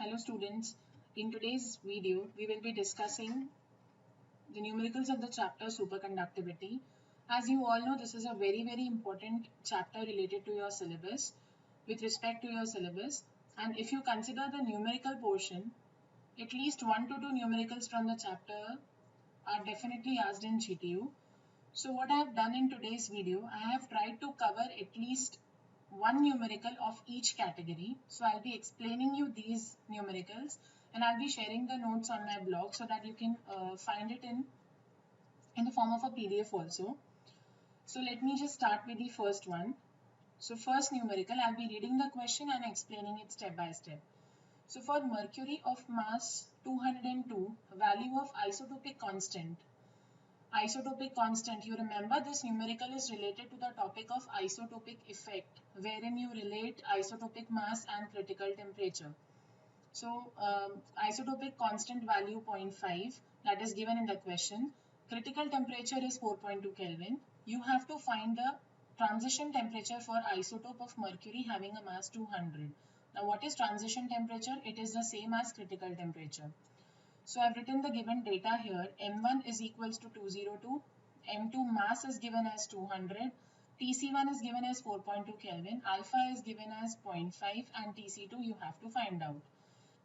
Hello students, in today's video we will be discussing the numericals of the chapter superconductivity. As you all know, this is a very important chapter related to your syllabus with respect to your syllabus, and if you consider the numerical portion, at least 1 to 2 numericals from the chapter are definitely asked in GTU. So what I have done in today's video, I have tried to cover at least one numerical of each category. So I'll be explaining you these numericals and I'll be sharing the notes on my blog so that you can find it in the form of a PDF also. So let me just start with the first one. So first numerical, I'll be reading the question and explaining it step by step. So for mercury of mass 202, value of isotopic constant. Isotopic constant, you remember this numerical is related to the topic of isotopic effect, wherein you relate isotopic mass and critical temperature. So isotopic constant value 0.5, that is given in the question. Critical temperature is 4.2 Kelvin. You have to find the transition temperature for isotope of mercury having a mass 200. Now what is transition temperature? It is the same as critical temperature. So I've written the given data here. M1 is equals to 202. M2 mass is given as 200. TC1 is given as 4.2 Kelvin. Alpha is given as 0.5 and TC2 you have to find out.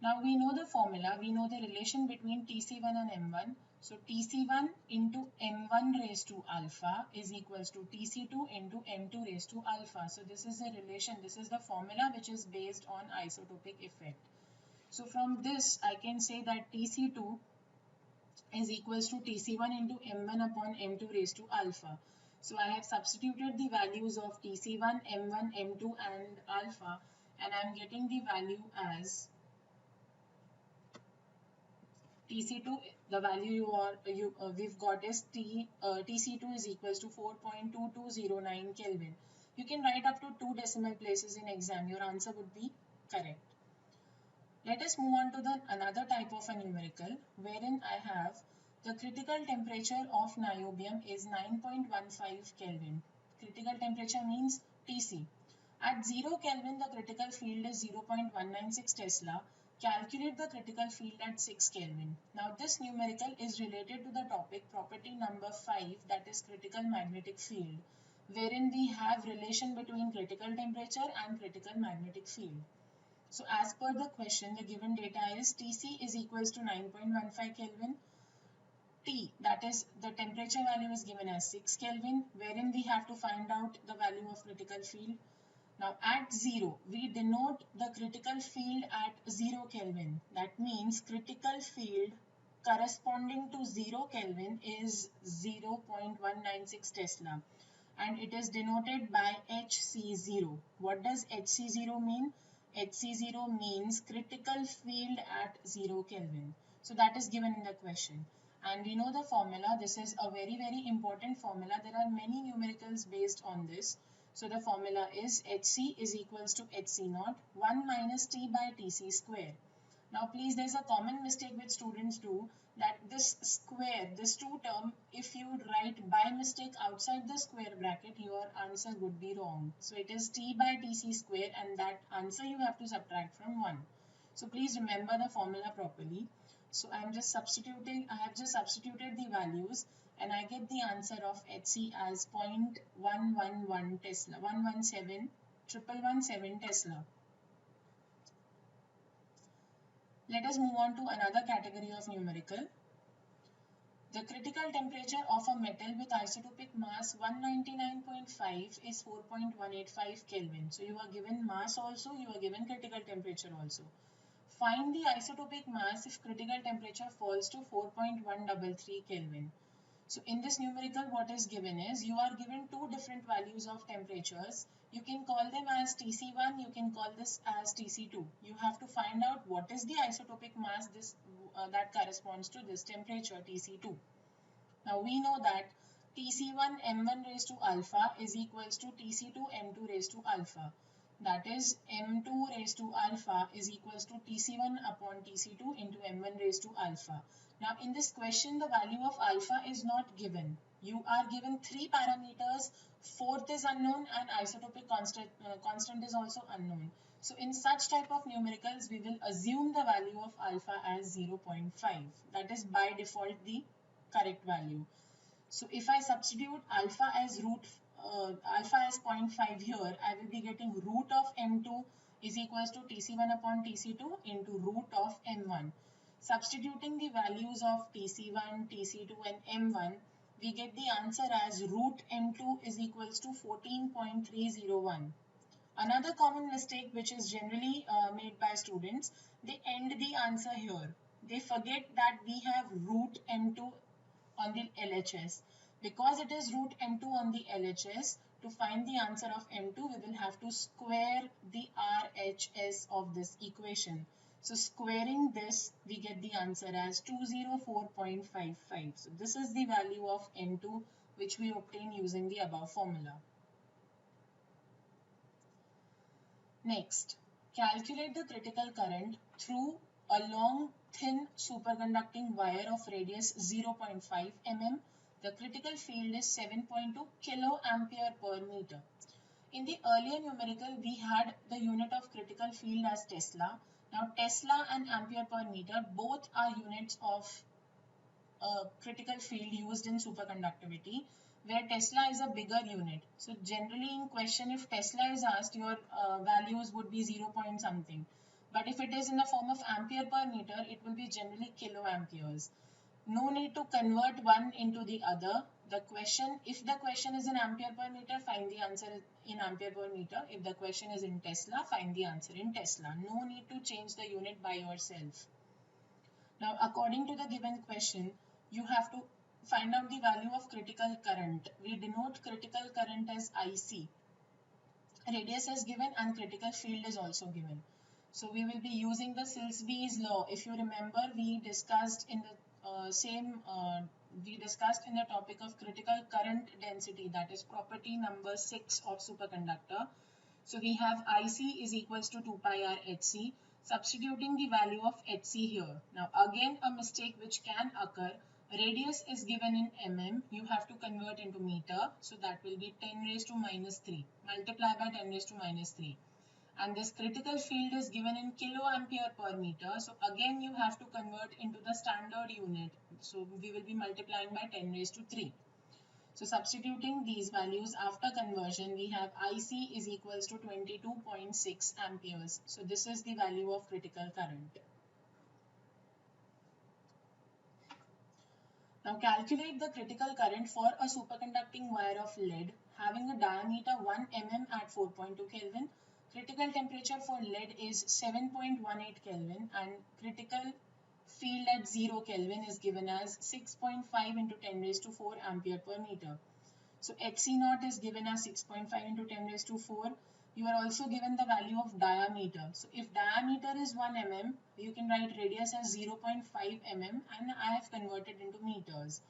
Now we know the formula. We know the relation between TC1 and M1. So TC1 into M1 raised to alpha is equals to TC2 into M2 raised to alpha. So this is the relation. This is the formula which is based on isotopic effect. So from this, I can say that TC2 is equals to TC1 into M1 upon M2 raised to alpha. So I have substituted the values of TC1, M1, M2 and alpha, and I am getting the value as TC2, the value we've got is TC2 is equals to 4.2209 Kelvin. You can write up to 2 decimal places in exam. Your answer would be correct. Let us move on to another type of a numerical wherein I have the critical temperature of niobium is 9.15 Kelvin. Critical temperature means TC. At 0 Kelvin, the critical field is 0.196 Tesla. Calculate the critical field at 6 Kelvin. Now this numerical is related to the topic property number 5, that is critical magnetic field, wherein we have relation between critical temperature and critical magnetic field. So as per the question, the given data is Tc is equals to 9.15 Kelvin. T, that is the temperature value, is given as 6 Kelvin, wherein we have to find out the value of critical field. Now at 0, we denote the critical field at 0 Kelvin. That means critical field corresponding to 0 Kelvin is 0.196 Tesla. And it is denoted by Hc0. What does Hc0 mean? Hc0 means critical field at 0 Kelvin. So that is given in the question. And we know the formula. This is a very important formula. There are many numericals based on this. So the formula is Hc is equals to Hc0, 1 minus T by Tc square. Now please, there's a common mistake which students do, that this square, this 2 term, if you write by mistake outside the square bracket, your answer would be wrong. So it is T by Tc square and that answer you have to subtract from 1. So please remember the formula properly. So I have just substituted the values and I get the answer of Hc as 0.111 Tesla, 117 Tesla. Let us move on to another category of numerical. The critical temperature of a metal with isotopic mass 199.5 is 4.185 Kelvin. So you are given mass also, you are given critical temperature also. Find the isotopic mass if critical temperature falls to 4.133 Kelvin. So in this numerical, what is given is, you are given 2 different values of temperatures. You can call them as Tc1, you can call this as Tc2. You have to find out what is the isotopic mass that corresponds to this temperature, Tc2. Now we know that Tc1 m1 raised to alpha is equals to Tc2 m2 raised to alpha. That is m2 raised to alpha is equals to Tc1 upon Tc2 into m1 raised to alpha. Now in this question, the value of alpha is not given. You are given 3 parameters, fourth is unknown and isotopic constant is also unknown. So in such type of numericals, we will assume the value of alpha as 0.5. That is by default the correct value. So if I substitute alpha as alpha as 0.5 here, I will be getting root of m2 is equals to tc1 upon tc2 into root of m1. Substituting the values of tc1, tc2 and m1, we get the answer as root m2 is equals to 14.301. Another common mistake which is generally made by students, they end the answer here. They forget that we have root m2 on the LHS. Because it is root m2 on the LHS, to find the answer of m2, we will have to square the RHS of this equation. So squaring this, we get the answer as 204.55. So this is the value of m2 which we obtain using the above formula. Next, calculate the critical current through a long, thin superconducting wire of radius 0.5 mm. The critical field is 7.2 kiloampere per meter. In the earlier numerical, we had the unit of critical field as Tesla. Now, Tesla and ampere per meter both are units of critical field used in superconductivity, where Tesla is a bigger unit. So generally in question, if Tesla is asked, your values would be 0 point something. But if it is in the form of ampere per meter, it will be generally kiloamperes. No need to convert one into the other. The question, if the question is in ampere per meter, find the answer in ampere per meter. If the question is in Tesla, find the answer in Tesla. No need to change the unit by yourself. Now, according to the given question, you have to find out the value of critical current. We denote critical current as IC. Radius is given and critical field is also given. So we will be using the Silsby's law. If you remember, we discussed in the topic of critical current density, that is property number 6 of superconductor. So we have IC is equals to 2 pi r Hc. Substituting the value of Hc here. Now again a mistake which can occur. Radius is given in mm. You have to convert into meter. So that will be 10 raised to minus 3. Multiply by 10 raised to minus 3. And this critical field is given in kiloampere per meter. So again you have to convert into the standard unit. So we will be multiplying by 10 raised to 3. So substituting these values after conversion, we have IC is equals to 22.6 amperes. So this is the value of critical current. Now calculate the critical current for a superconducting wire of lead having a diameter 1 mm at 4.2 Kelvin. Critical temperature for lead is 7.18 Kelvin and critical field at 0 Kelvin is given as 6.5 into 10 raised to 4 ampere per meter. So Hc0 is given as 6.5 into 10 raised to 4. You are also given the value of diameter. So if diameter is 1 mm, you can write radius as 0.5 mm and I have converted into meters.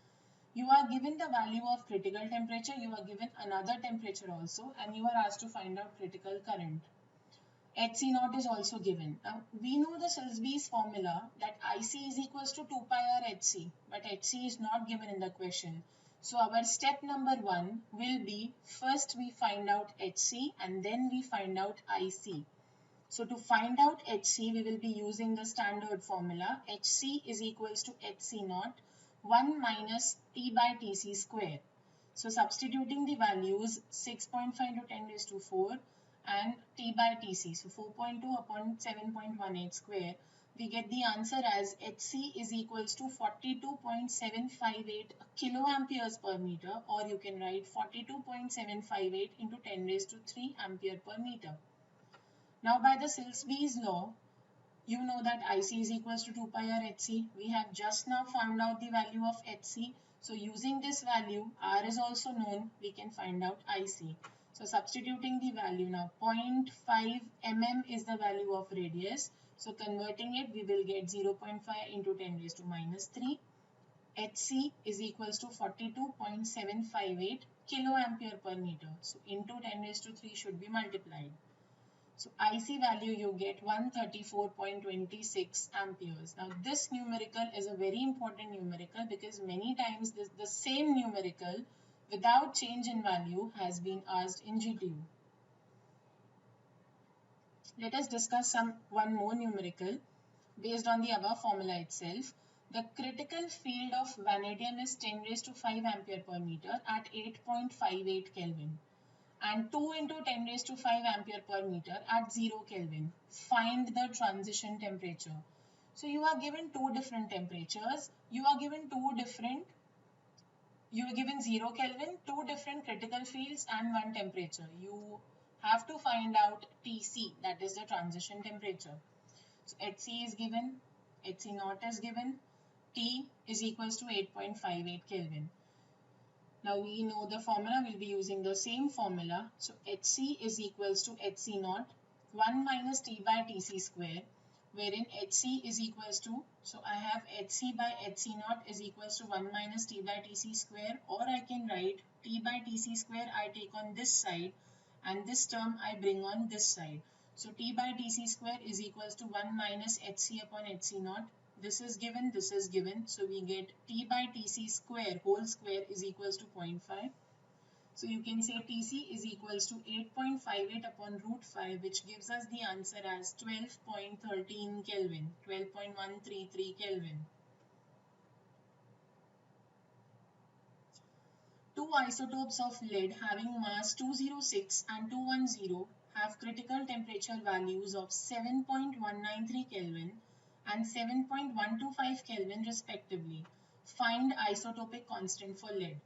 You are given the value of critical temperature, you are given another temperature also, and you are asked to find out critical current. Hc0 is also given. Now, we know the Silsby's formula that IC is equals to 2 pi r Hc, but Hc is not given in the question. So our step number 1 will be, first we find out Hc and then we find out IC. So to find out Hc, we will be using the standard formula. Hc is equals to Hc0, 1 minus T by Tc square. So substituting the values 6.5 to 10 raised to 4 and T by Tc, so 4.2 upon 7.18 square, we get the answer as Hc is equals to 42.758 kiloamperes per meter, or you can write 42.758 into 10 raised to 3 ampere per meter. Now by the Silsby's law, you know that IC is equals to 2 pi r Hc. We have just now found out the value of Hc. So using this value, R is also known, we can find out IC. So substituting the value now, 0.5 mm is the value of radius. So converting it, we will get 0.5 into 10 raised to minus 3. Hc is equals to 42.758 kiloampere per meter. So into 10 raised to 3 should be multiplied. So IC value you get 134.26 amperes. Now this numerical is a very important numerical because many times the same numerical without change in value has been asked in GTU. Let us discuss one more numerical based on the above formula itself. The critical field of vanadium is 10 raised to 5 ampere per meter at 8.58 Kelvin and 2 into 10 raised to 5 ampere per meter at 0 Kelvin. Find the transition temperature. So you are given two different temperatures. You are given 0 Kelvin, two different critical fields and one temperature. You have to find out Tc, that is the transition temperature. So Hc is given, Hc naught is given, T is equals to 8.58 Kelvin. Now we know the formula, we'll be using the same formula. So Hc is equals to Hc naught 1 minus T by Tc square, wherein Hc is equals to, so I have Hc by Hc naught is equals to 1 minus T by Tc square, or I can write T by Tc square I take on this side and this term I bring on this side. So T by Tc square is equals to 1 minus Hc upon Hc naught. This is given, this is given. So we get T by Tc square whole square is equals to 0.5. So you can say Tc is equals to 8.58 upon root 5, which gives us the answer as 12.13 Kelvin, 12.133 Kelvin. Two isotopes of lead having mass 206 and 210 have critical temperature values of 7.193 Kelvin and 7.125 Kelvin respectively. Find isotopic constant for lead.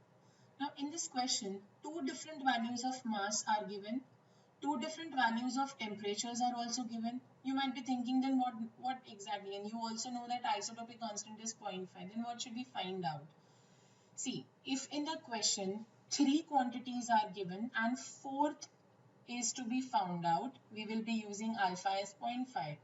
Now in this question, two different values of mass are given. Two different values of temperatures are also given. You might be thinking then what exactly, and you also know that isotopic constant is 0.5, then what should we find out? See, if in the question three quantities are given and fourth is to be found out, we will be using alpha as 0.5.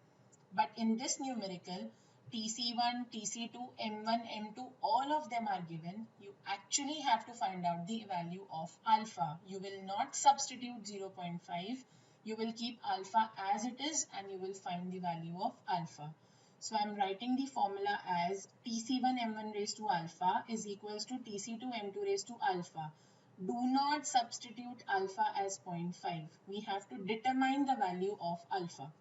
But in this numerical, TC1, TC2, M1, M2, all of them are given. You actually have to find out the value of alpha. You will not substitute 0.5. You will keep alpha as it is and you will find the value of alpha. So I'm writing the formula as Tc1 M1 raised to alpha is equals to Tc2 M2 raised to alpha. Do not substitute alpha as 0.5. We have to determine the value of alpha.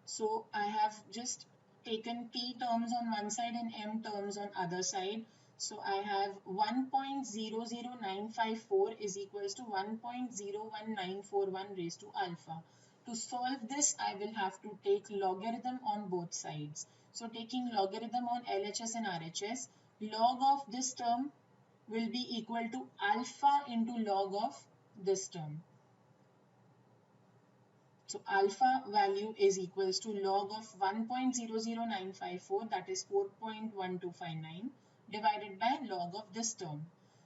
So I have just taken T terms on one side and M terms on other side. So I have 1.00954 is equals to 1.01941 raised to alpha. To solve this, I will have to take logarithm on both sides. So taking logarithm on LHS and RHS, log of this term will be equal to alpha into log of this term. So alpha value is equals to log of 1.00954, that is 4.1259, divided by log of this term.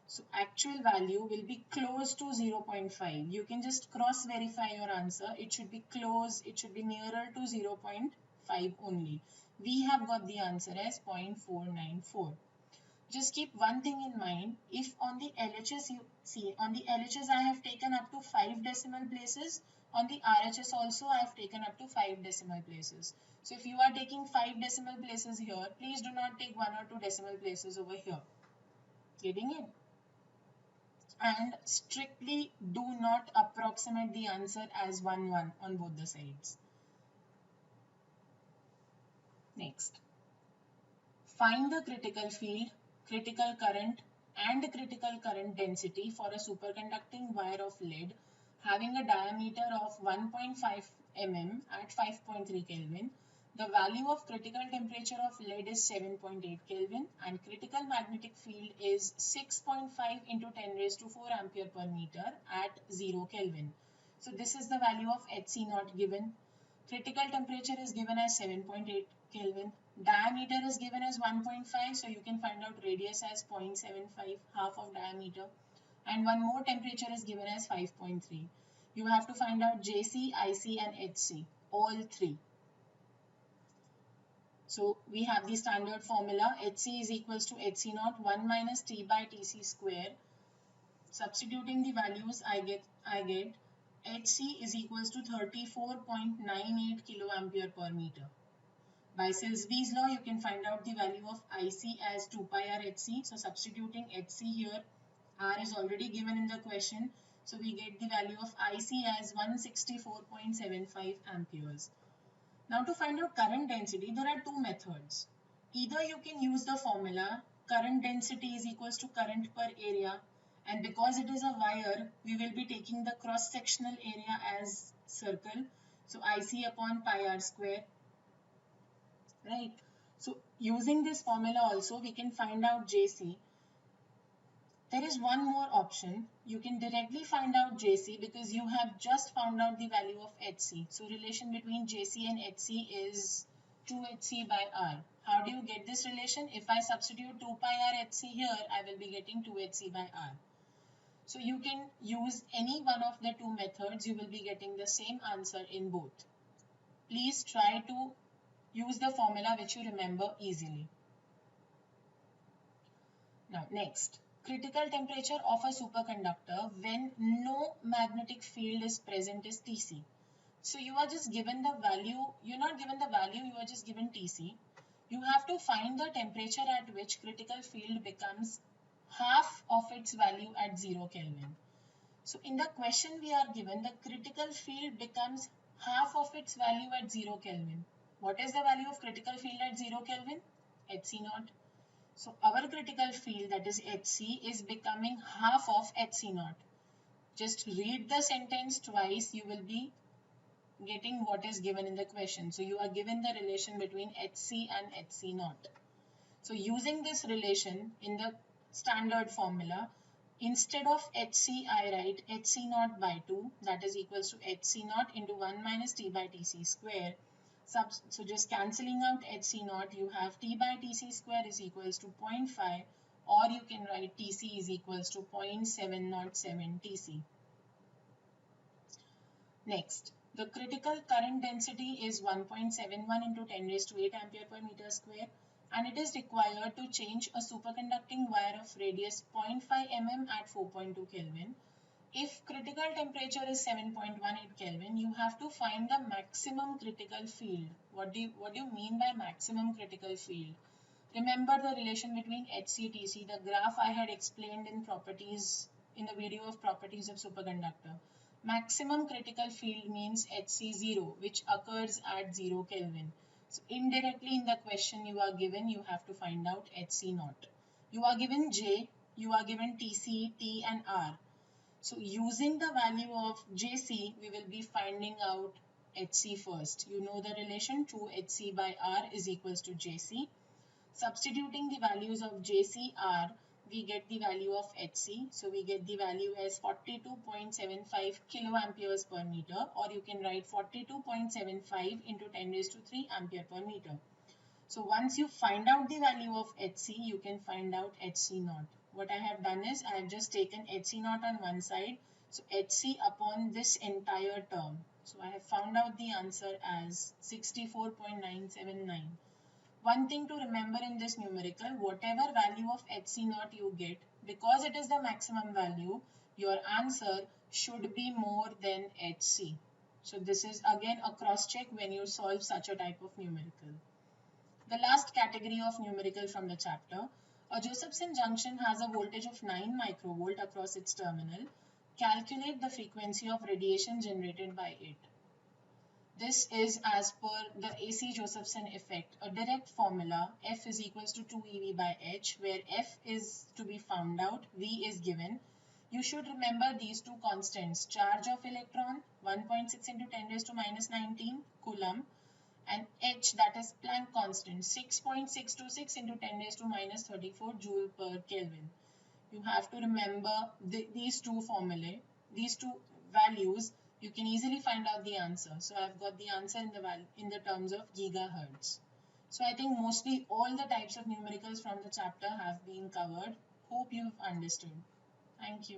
So actual value will be close to 0.5. You can just cross verify your answer. It should be close, it should be nearer to 0.5 only. We have got the answer as 0.494. Just keep one thing in mind. If on the LHS, you see, on the LHS I have taken up to 5 decimal places. On the RHS also I have taken up to 5 decimal places. So if you are taking 5 decimal places here, please do not take 1 or 2 decimal places over here. Getting it? And strictly do not approximate the answer as 1, 1 on both the sides. Next. Find the critical field, critical current and critical current density for a superconducting wire of lead having a diameter of 1.5 mm at 5.3 Kelvin. The value of critical temperature of lead is 7.8 Kelvin and critical magnetic field is 6.5 into 10 raised to 4 ampere per meter at 0 Kelvin. So this is the value of Hc naught given. Critical temperature is given as 7.8 Kelvin. Diameter is given as 1.5, so you can find out radius as 0.75, half of diameter. And one more temperature is given as 5.3. You have to find out Jc, Ic and Hc, all three. So we have the standard formula. Hc is equals to Hc naught 1 minus T by Tc square. Substituting the values, I get Hc is equals to 34.98 kiloampere per meter. By Silsby's law, you can find out the value of Ic as 2 pi r Hc. So substituting Hc here, r is already given in the question. So we get the value of IC as 164.75 amperes. Now to find out current density, there are two methods. Either you can use the formula current density is equals to current per area, and because it is a wire, we will be taking the cross-sectional area as circle. So IC upon pi r square, right? So using this formula also, we can find out JC. There is one more option. You can directly find out JC because you have just found out the value of HC. So relation between JC and HC is 2HC by R. How do you get this relation? If I substitute 2 pi R HC here, I will be getting 2HC by R. So you can use any one of the two methods. You will be getting the same answer in both. Please try to use the formula which you remember easily. Now next, critical temperature of a superconductor when no magnetic field is present is Tc. So you are just given the value, you're not given the value, you are just given Tc. You have to find the temperature at which critical field becomes half of its value at 0 Kelvin. So in the question we are given the critical field becomes half of its value at 0 Kelvin. What is the value of critical field at 0 Kelvin? Hc naught. So our critical field, that is Hc, is becoming half of Hc naught. Just read the sentence twice, you will be getting what is given in the question. So you are given the relation between Hc and Hc naught. So using this relation in the standard formula, instead of Hc, I write Hc naught by 2, that is equals to Hc naught into 1 minus T by Tc square. So just cancelling out Hc naught, you have T by Tc square is equals to 0.5, or you can write Tc is equals to 0.707 Tc. Next, the critical current density is 1.71 into 10 raised to 8 ampere per meter square, and it is required to change a superconducting wire of radius 0.5 mm at 4.2 Kelvin. If critical temperature is 7.18 Kelvin, you have to find the maximum critical field. What do you mean by maximum critical field? Remember the relation between HC/Tc, the graph I had explained in properties, in the video of properties of superconductor. Maximum critical field means Hc0, which occurs at 0 Kelvin. So indirectly in the question you are given, you have to find out Hc0. You are given J, you are given Tc, T and R. So using the value of Jc, we will be finding out Hc first. You know the relation 2Hc by R is equals to Jc. Substituting the values of Jc, R, we get the value of Hc. So we get the value as 42.75 kiloamperes per meter, or you can write 42.75 into 10 raised to 3 ampere per meter. So once you find out the value of Hc, you can find out Hc0. What I have done is I have just taken Hc0 on one side. So Hc upon this entire term. So I have found out the answer as 64.979. One thing to remember in this numerical, whatever value of Hc0 you get, because it is the maximum value, your answer should be more than Hc. So this is again a cross check when you solve such a type of numerical. The last category of numerical from the chapter, a Josephson junction has a voltage of 9 microvolt across its terminal. Calculate the frequency of radiation generated by it. This is as per the AC Josephson effect, a direct formula. F is equals to 2 EV by H, where F is to be found out, V is given. You should remember these two constants, charge of electron 1.6 into 10 raised to minus 19 coulomb, and H, that is Planck constant, 6.626 into 10 raised to minus 34 joule per Kelvin. You have to remember these two formulae, these two values. You can easily find out the answer. So I've got the answer in the terms of gigahertz. So I think mostly all the types of numericals from the chapter have been covered. Hope you've understood. Thank you.